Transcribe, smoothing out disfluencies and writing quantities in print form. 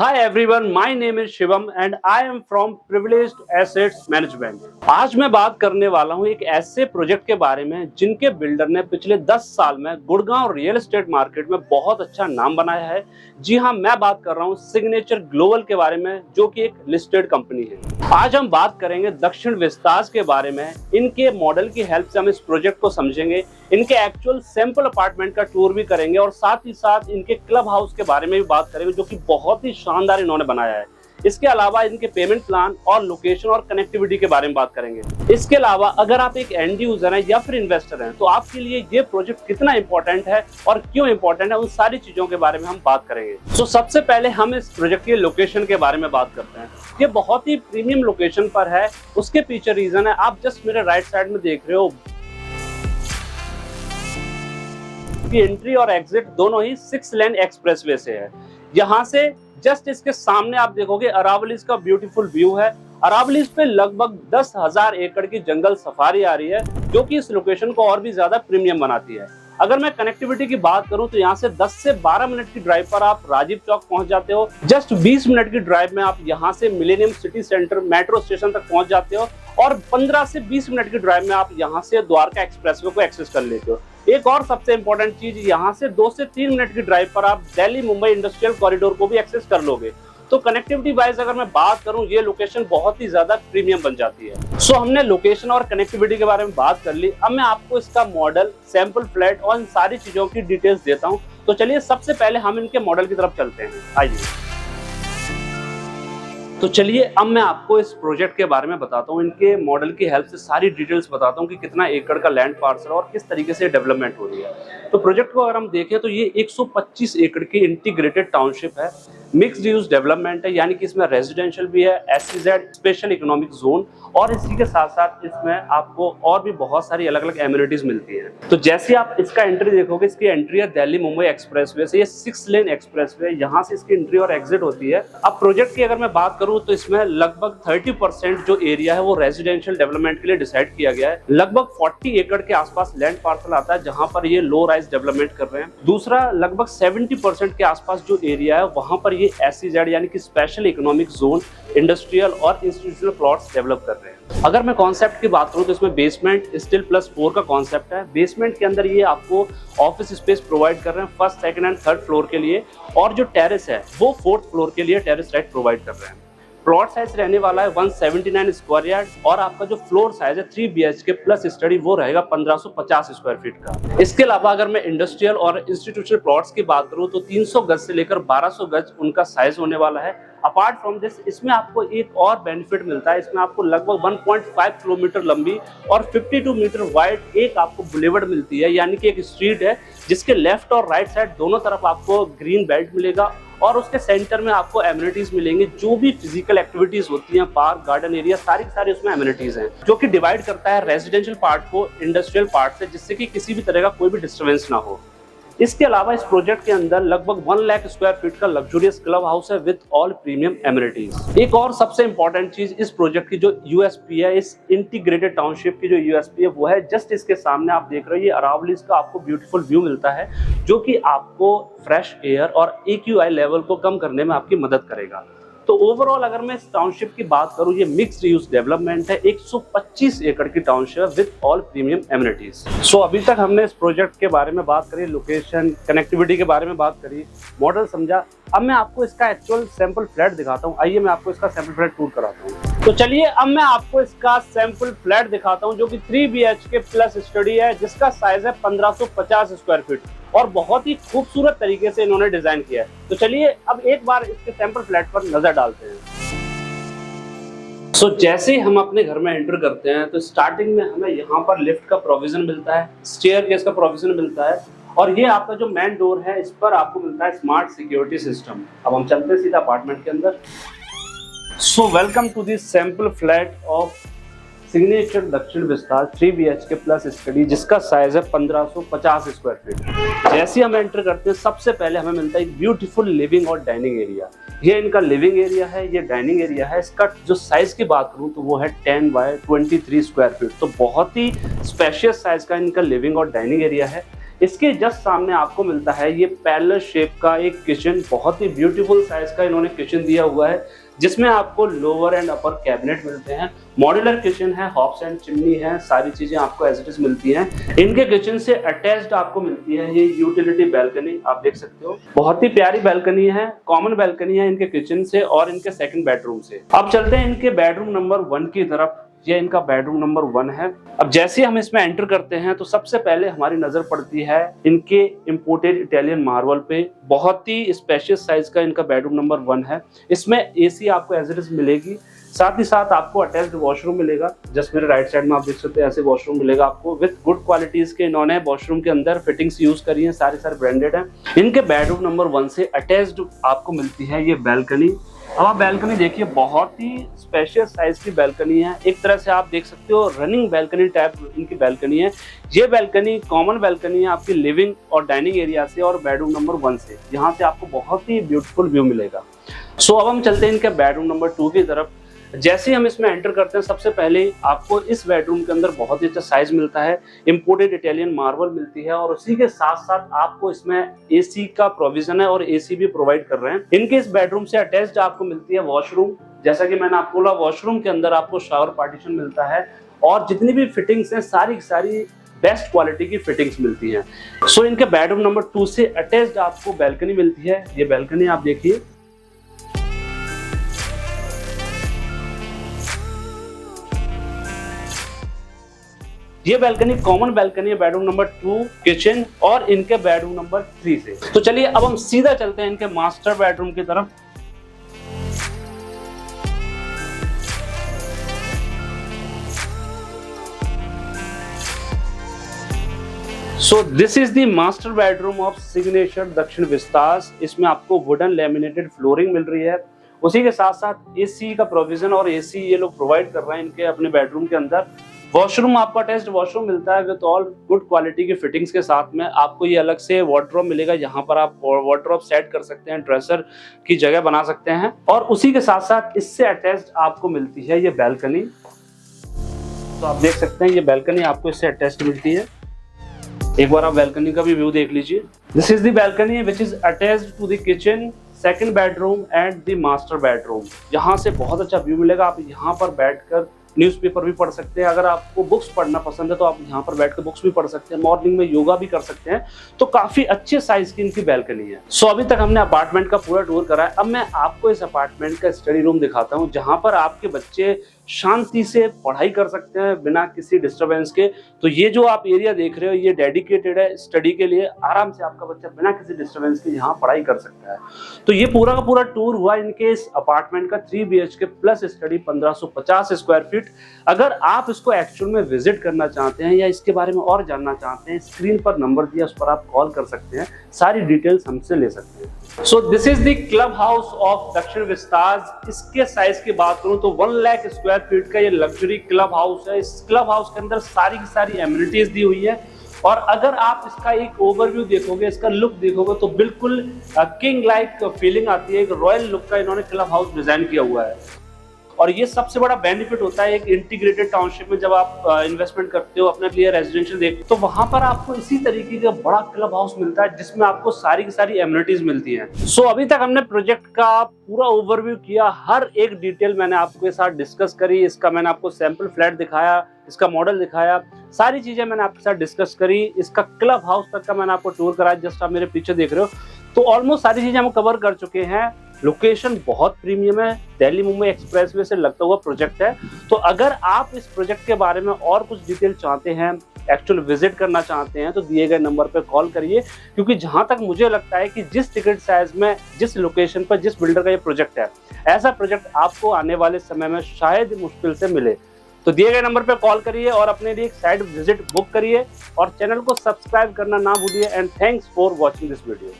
Hi everyone, my name is Shivam and I am from Privileged Assets Management। आज मैं बात करने वाला हूं एक ऐसे प्रोजेक्ट के बारे में जिनके बिल्डर ने पिछले 10 साल में गुड़गांव रियल एस्टेट मार्केट में बहुत अच्छा नाम बनाया है। जी हां, मैं बात कर रहा हूं सिग्नेचर ग्लोबल के बारे में, जो कि एक लिस्टेड कंपनी है। आज हम बात करेंगे दक्षिण विस्तास के बारे में। इनके मॉडल की हेल्प से हम इस प्रोजेक्ट को समझेंगे, इनके एक्चुअल सैंपल अपार्टमेंट का टूर भी करेंगे और साथ ही साथ इनके क्लब हाउस के बारे में भी बात करेंगे, जो कि बहुत ही शानदार इन्होंने बनाया है। इसके अलावा इनके पेमेंट प्लान और लोकेशन और कनेक्टिविटी के बारे में बात करेंगे। इसके अलावा अगर आप एक एंड यूजर हैं या फिर इन्वेस्टर हैं तो आपके लिए ये प्रोजेक्ट कितना इंपॉर्टेंट है और क्यों इंपॉर्टेंट है, उन सारी चीजों के बारे में हम बात करेंगे। सबसे पहले हम इस प्रोजेक्ट की लोकेशन के बारे में बात करते हैं। ये बहुत ही प्रीमियम लोकेशन पर है। उसके पीछे रीजन है, आप जस्ट मेरे राइट साइड में देख रहे हो कि एंट्री और एग्जिट दोनों ही 6 लेन एक्सप्रेसवे से है। यहाँ से जस्ट इसके सामने आप देखोगे अरावलीज का ब्यूटीफुल व्यू है। अरावलीज पे लगभग 10,000 एकड़ की जंगल सफारी आ रही है, जो कि इस लोकेशन को और भी ज्यादा प्रीमियम बनाती है। अगर मैं कनेक्टिविटी की बात करूं तो यहाँ से 10 से 12 मिनट की ड्राइव पर आप राजीव चौक पहुंच जाते हो। जस्ट 20 मिनट की ड्राइव में आप यहाँ से millennium city centre metro station तक पहुंच जाते हो और 15 से 20 मिनट की ड्राइव में आप यहाँ से द्वारका एक्सप्रेसवे को एक्सेस कर लेते हो। एक और सबसे इंपॉर्टेंट चीज, यहाँ से 2 से 3 मिनट की ड्राइव पर आप दिल्ली मुंबई इंडस्ट्रियल कॉरिडोर को भी एक्सेस कर लोगे। तो कनेक्टिविटी वाइज अगर मैं बात करूं, ये लोकेशन बहुत ही ज्यादा प्रीमियम बन जाती है। हमने लोकेशन और कनेक्टिविटी के बारे में बात कर ली। अब मैं आपको इसका मॉडल, सैंपल फ्लैट और इन सारी चीजों की डिटेल्स देता हूं। तो चलिए सबसे पहले हम इनके मॉडल की तरफ चलते हैं, आइए। तो चलिए अब मैं आपको इस प्रोजेक्ट के बारे में बताता हूँ, इनके मॉडल की हेल्प से सारी डिटेल्स बताता हूँ कि कितना एकड़ का लैंड पार्सल और किस तरीके से डेवलपमेंट हो रही है। तो प्रोजेक्ट को अगर हम देखें तो ये 125 एकड़ की इंटीग्रेटेड टाउनशिप है। मिक्स्ड यूज डेवलपमेंट है, यानी कि इसमें रेजिडेंशियल भी है, SEZ स्पेशल इकोनॉमिक जोन, और इसी के साथ साथ इसमें आपको और भी बहुत सारी अलग अलग एमिनिटीज मिलती हैं। तो जैसे आप इसका एंट्री देखोगे, इसकी एंट्री है दिल्ली मुंबई एक्सप्रेसवे से। ये 6 लेन एक्सप्रेसवे, यहाँ से इसकी एंट्री और एग्जिट होती है। अब प्रोजेक्ट की अगर मैं बात करूँ तो इसमें लगभग 30% जो एरिया है वो रेजिडेंशियल डेवलपमेंट के लिए डिसाइड किया गया है। लगभग 40 एकड़ के आसपास लैंड पार्सल आता है, जहां पर ये लो राइज डेवलपमेंट कर रहे हैं। दूसरा, लगभग 70% के आसपास जो एरिया है वहां पर ये SEZ यानी कि स्पेशल इकोनॉमिक जोन, इंडस्ट्रियल और इंस्टीट्यूशनल प्लॉट्स डेवलप कर रहे हैं। अगर मैं कॉन्सेप्ट की बात करूं तो इसमें बेसमेंट स्टील +4 का कॉन्सेप्ट है। बेसमेंट के अंदर ये आपको ऑफिस स्पेस प्रोवाइड कर रहे हैं 1st, 2nd and 3rd floor के लिए, और जो टेरेस है वो 4th फ्लोर के लिए टेरेस राइट प्रोवाइड कर रहे हैं। प्लॉट साइज रहने वाला है 179 स्क्वायर यार्ड, और आपका जो फ्लोर साइज है 3 BHK प्लस स्टडी वो रहेगा 1550 स्क्वायर फीट का। इसके अलावा अगर मैं इंडस्ट्रियल और इंस्टीट्यूशनल प्लॉट्स की बात करूं तो 300 गज से लेकर 1200 गज उनका साइज होने वाला है। अपार्ट फ्रॉम दिस, इसमें आपको एक और बेनिफिट मिलता है। इसमें आपको लगभग 1.5 किलोमीटर लंबी और 52 मीटर वाइड एक आपको बुलेवर्ड मिलती है, यानी कि एक स्ट्रीट है जिसके लेफ्ट और राइट साइड दोनों तरफ आपको ग्रीन बेल्ट मिलेगा, और उसके सेंटर में आपको एमिनिटीज मिलेंगे। जो भी फिजिकल एक्टिविटीज होती हैं, पार्क, गार्डन एरिया, सारी की सारी उसमें एमिनिटीज हैं, जो कि डिवाइड करता है रेजिडेंशियल पार्ट को इंडस्ट्रियल पार्ट से, जिससे कि किसी भी तरह का कोई भी डिस्टर्बेंस ना हो। इसके अलावा इस प्रोजेक्ट के अंदर लगभग 1 लाख स्क्वायर फीट का लग्जूरियस क्लब हाउस है विद ऑल प्रीमियम एमिनिटीज। एक और सबसे इंपॉर्टेंट चीज, इस प्रोजेक्ट की जो USP है, इस इंटीग्रेटेड टाउनशिप की जो USP है वो है जस्ट इसके सामने आप देख रहे हो, ये अरावलीज का आपको ब्यूटीफुल व्यू मिलता है, जो कि आपको फ्रेश एयर और AQI लेवल को कम करने में आपकी मदद करेगा। तो ओवरऑल अगर मैं इस टाउनशिप की बात करूं, ये मिक्स्ड यूज डेवलपमेंट है, 125 एकड़ की township with all premium amenities. अभी तक हमने इस प्रोजेक्ट के बारे में बात करी, लोकेशन, कनेक्टिविटी के बारे में बात करी, मॉडल समझा। अब मैं आपको इसका एक्चुअल सैंपल फ्लैट दिखाता हूँ। आइए मैं आपको इसका सैंपल फ्लैट टूर कराता हूँ। तो चलिए अब मैं आपको इसका सैंपल फ्लैट दिखाता हूँ, जो कि 3 BHK प्लस स्टडी है, जिसका साइज है 1550 स्क्वायर फीट, और बहुत ही खूबसूरत तरीके से इन्होंने डिजाइन किया है। तो चलिए अब एक बार इसके सैंपल फ्लैट पर नजर डालते हैं। जैसे ही हम अपने घर में एंटर करते हैं तो स्टार्टिंग में हमें यहाँ पर लिफ्ट का प्रोविजन मिलता है, स्टेयरकेस का प्रोविजन मिलता है, और ये आपका जो मेन डोर है इस पर आपको मिलता है स्मार्ट सिक्योरिटी सिस्टम। अब हम चलते हैं सीधा अपार्टमेंट के अंदर। Welcome to this sample flat of Signature Dakshin Vistar 3 BHK plus study, जिसका साइज है 1550 स्क्वायर फीट। जैसे हम एंटर करते हैं सबसे पहले हमें मिलता है एक ब्यूटीफुल लिविंग और डाइनिंग एरिया। ये इनका लिविंग एरिया है, ये डाइनिंग एरिया है। इसका जो साइज की बात करूं तो वो है 10 बाय 23 स्क्वायर फीट। तो बहुत ही स्पेशियस साइज का इनका लिविंग और डाइनिंग एरिया है। इसके जस्ट सामने आपको मिलता है ये पैरेलल शेप का एक किचन, बहुत ही ब्यूटीफुल साइज का इन्होंने किचन दिया हुआ है, जिसमें आपको लोअर एंड अपर कैबिनेट मिलते हैं। मॉड्यूलर किचन है, हॉब्स एंड चिमनी है, सारी चीजें आपको एज इट इज मिलती हैं। इनके किचन से अटैच्ड आपको मिलती है ये यूटिलिटी बैल्कनी, आप देख सकते हो, बहुत ही प्यारी बैल्कनी है, कॉमन बैल्कनी है इनके किचन से और इनके सेकंड बेडरूम से। अब चलते हैं इनके बेडरूम नंबर 1 की तरफ। ये इनका बेडरूम नंबर 1 है। अब जैसे हम इसमें एंटर करते हैं तो सबसे पहले हमारी नजर पड़ती है इनके इंपोर्टेड इटालियन मार्बल पे। बहुत ही स्पेशियस साइज का इनका बेडरूम नंबर 1 है। इसमें एसी आपको एज इट इज मिलेगी, साथ ही साथ आपको अटैच्ड वॉशरूम मिलेगा। जस्ट मेरे राइट साइड में आप देख सकते हैं ऐसे वॉशरूम मिलेगा आपको विद गुड क्वालिटीज के। इन्होंने वॉशरूम के अंदर फिटिंग्स यूज करी है, सारे ब्रांडेड हैं। इनके बेडरूम नंबर 1 से अटैच्ड आपको मिलती है ये बैल्कनी। अब आप बैल्कनी देखिए, बहुत ही स्पेशियस साइज की बैल्कनी है। एक तरह से आप देख सकते हो रनिंग बैल्कनी टाइप इनकी बैल्कनी है। ये बैल्कनी कॉमन बैल्कनी है आपकी लिविंग और डाइनिंग एरिया से और बेडरूम नंबर 1 से। यहाँ से आपको बहुत ही ब्यूटीफुल व्यू मिलेगा। सो अब हम चलते हैं इनके बेडरूम नंबर 2 की तरफ। जैसे ही हम इसमें एंटर करते हैं सबसे पहले आपको इस बेडरूम के अंदर बहुत ही अच्छा साइज मिलता है, इंपोर्टेड इटालियन मार्बल मिलती है और उसी के साथ साथ आपको इसमें एसी का प्रोविजन है और एसी भी प्रोवाइड कर रहे हैं। इनके इस बेडरूम से अटैच्ड आपको मिलती है वॉशरूम। जैसा कि मैंने आपको बोला, वॉशरूम के अंदर आपको शावर पार्टीशन मिलता है और जितनी भी फिटिंग्स हैं सारी बेस्ट क्वालिटी की फिटिंग्स मिलती हैं। सो इनके बेडरूम नंबर 2 से अटैच्ड आपको बैल्कनी मिलती है। ये बैल्कनी आप देखिए, ये बैल्कनी कॉमन बैल्कनी है बेडरूम नंबर 2 किचन और इनके बेडरूम नंबर 3 से। तो चलिए अब हम सीधा चलते हैं इनके मास्टर बेडरूम की तरफ। So this is the master bedroom of Signature दक्षिण विस्तास। इसमें आपको वुडन लेमिनेटेड फ्लोरिंग मिल रही है, उसी के साथ साथ एसी का प्रोविजन और एसी ये लोग प्रोवाइड कर रहे हैं इनके अपने बेडरूम के अंदर। वॉशरूम आपको अटैच्ड वॉशरूम मिलता है विद ऑल गुड क्वालिटी की फिटिंग्स के साथ में। आपको ये अलग से वार्डरोब मिलेगा, यहाँ पर आप वार्डरोब सेट कर सकते हैं, ड्रेसर की जगह बना सकते हैं। और उसी के साथ साथ इससे अटैच्ड आपको मिलती है ये बैल्कनी। तो आप देख सकते हैं ये बैल्कनी आपको इससे अटैच्ड मिलती है। एक बार आप बैल्कनी का भी व्यू देख लीजिए। This is the balcony which is attached to the kitchen, second bedroom and the master bedroom. यहाँ से बहुत अच्छा व्यू मिलेगा। आप यहाँ पर बैठकर न्यूज़पेपर भी पढ़ सकते हैं। अगर आपको बुक्स पढ़ना पसंद है तो आप यहाँ पर बैठ कर बुक्स भी पढ़ सकते हैं। मॉर्निंग में योगा भी कर सकते हैं। तो काफी अच्छे साइज की इनकी बैल्कनी है। सो अभी तक हमने अपार्टमेंट का पूरा टूर करा है। अब मैं आपको इस अपार्टमेंट का स्टडी रूम दिखाता हूँ, जहाँ पर आपके बच्चे शांति से पढ़ाई कर सकते हैं बिना किसी डिस्टरबेंस के। तो ये जो आप एरिया देख रहे हो ये डेडिकेटेड है स्टडी के लिए। आराम से आपका बच्चा बिना किसी डिस्टरबेंस के यहाँ पढ़ाई कर सकता है। तो ये पूरा का पूरा टूर हुआ इनके इस अपार्टमेंट का 3 BHK plus study 1550 square feet. अगर आप इसको एक्चुअल में विजिट करना चाहते हैं या इसके बारे में और जानना चाहते हैं, स्क्रीन पर नंबर दिया उस पर आप कॉल कर सकते हैं, सारी डिटेल्स हमसे ले सकते हैं। So this is the club house of दक्षिण विस्तास। इसके साइज की बात करूं तो 1 लाख स्क्वायर फीट का ये लग्जरी क्लब हाउस है। इस क्लब हाउस के अंदर सारी एमिनिटीज दी हुई है और अगर आप इसका एक ओवरव्यू देखोगे, इसका लुक देखोगे तो बिल्कुल किंग लाइक फीलिंग आती है। एक रॉयल लुक का इन्होंने क्लब हाउस डिजाइन किया हुआ है। और ये सबसे बड़ा बेनिफिट होता है एक इंटीग्रेटेड टाउनशिप में जब आप इन्वेस्टमेंट करते हो, अपने लिए रेजिडेंशियल देखते हो, तो वहां पर आपको इसी तरीके का बड़ा क्लब हाउस मिलता है जिसमें आपको सारी की सारी एमिनिटीज मिलती हैं। सो अभी तक हमने प्रोजेक्ट का पूरा ओवरव्यू किया, हर एक डिटेल मैंने आपके साथ डिस्कस करी। इसका मैंने आपको सैंपल फ्लैट दिखाया, इसका मॉडल दिखाया, सारी चीजें मैंने आपके साथ डिस्कस करी। इसका क्लब हाउस तक का मैंने आपको टूर कराया, जस्ट आप मेरे पीछे देख रहे हो। तो ऑलमोस्ट सारी चीजें हम कवर कर चुके हैं। लोकेशन बहुत प्रीमियम है, दिल्ली मुंबई एक्सप्रेसवे से लगता हुआ प्रोजेक्ट है। तो अगर आप इस प्रोजेक्ट के बारे में और कुछ डिटेल चाहते हैं, एक्चुअल विजिट करना चाहते हैं, तो दिए गए नंबर पर कॉल करिए। क्योंकि जहां तक मुझे लगता है कि जिस टिकट साइज में, जिस लोकेशन पर, जिस बिल्डर का ये प्रोजेक्ट है, ऐसा प्रोजेक्ट आपको आने वाले समय में शायद मुश्किल से मिले। तो दिए गए नंबर पर कॉल करिए और अपने लिए एक साइट विजिट बुक करिए और चैनल को सब्सक्राइब करना ना भूलिए। And thanks for watching this video.